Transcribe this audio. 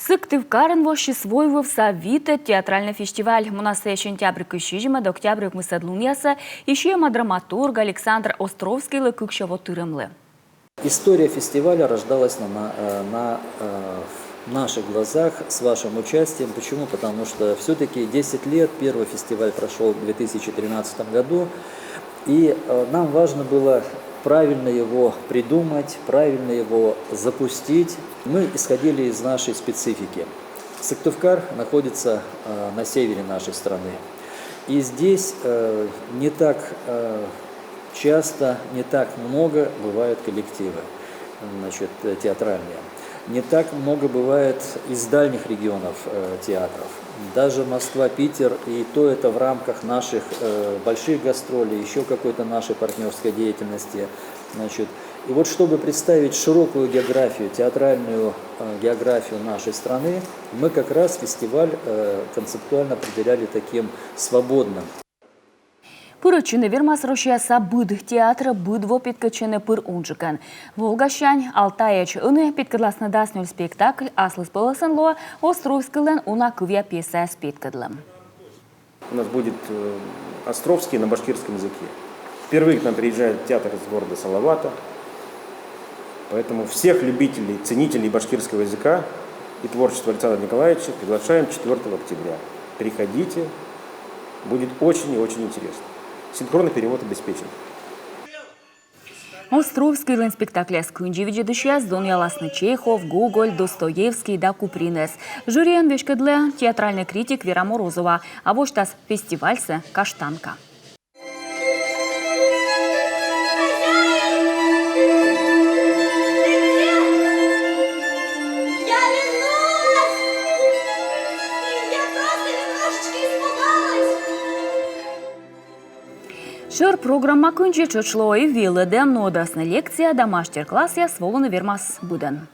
Сыктывкарын воши свойвывса вита театральный фестиваль. Мунасы сентябрь кышижима до октябрь мысадлуньяса еще драматург Александр Островский лыкыкшево тырымлы. История фестиваля рождалась на наших глазах с вашим участием. Почему? Потому что все-таки 10 лет, первый фестиваль прошел в 2013 году, и нам важно было правильно его придумать, правильно его запустить. Мы исходили из нашей специфики. Сыктывкар находится на севере нашей страны. И здесь не так часто, не так много бывают коллективы, театральные. Не так много бывает из дальних регионов театров. Даже Москва, Питер, и то это в рамках наших больших гастролей, еще какой-то нашей партнерской деятельности. И вот чтобы представить широкую географию, театральную географию нашей страны, мы как раз фестиваль концептуально определяли таким свободным. Пырычыны вермас Рошияса быд театра быдво питкачыны пыр унжикан. Волгащань, Алтаяч ыны питкадласны даснюль спектакль аслыс пылысынло Островскилен уна кывья пьеса спиткадлым. У нас будет Островский на башкирском языке. Впервые к нам приезжает театр из города Салавата. Поэтому всех любителей, ценителей башкирского языка и творчества Александра Николаевича приглашаем 4 октября. Приходите, будет очень и очень интересно. Синхронный перевод обеспечен. Островский спектакля с Кунджевича дышья Яласны Чехов, Гоголь, Достоевский да Купринес. Жюриен вешкадле театральный критик Вера Морозова, а вот тас фестивальсе Каштанка. Шер программа кунчи чочло и виллы демно дасна лекция да мастер-класс я сволоны вермас буден.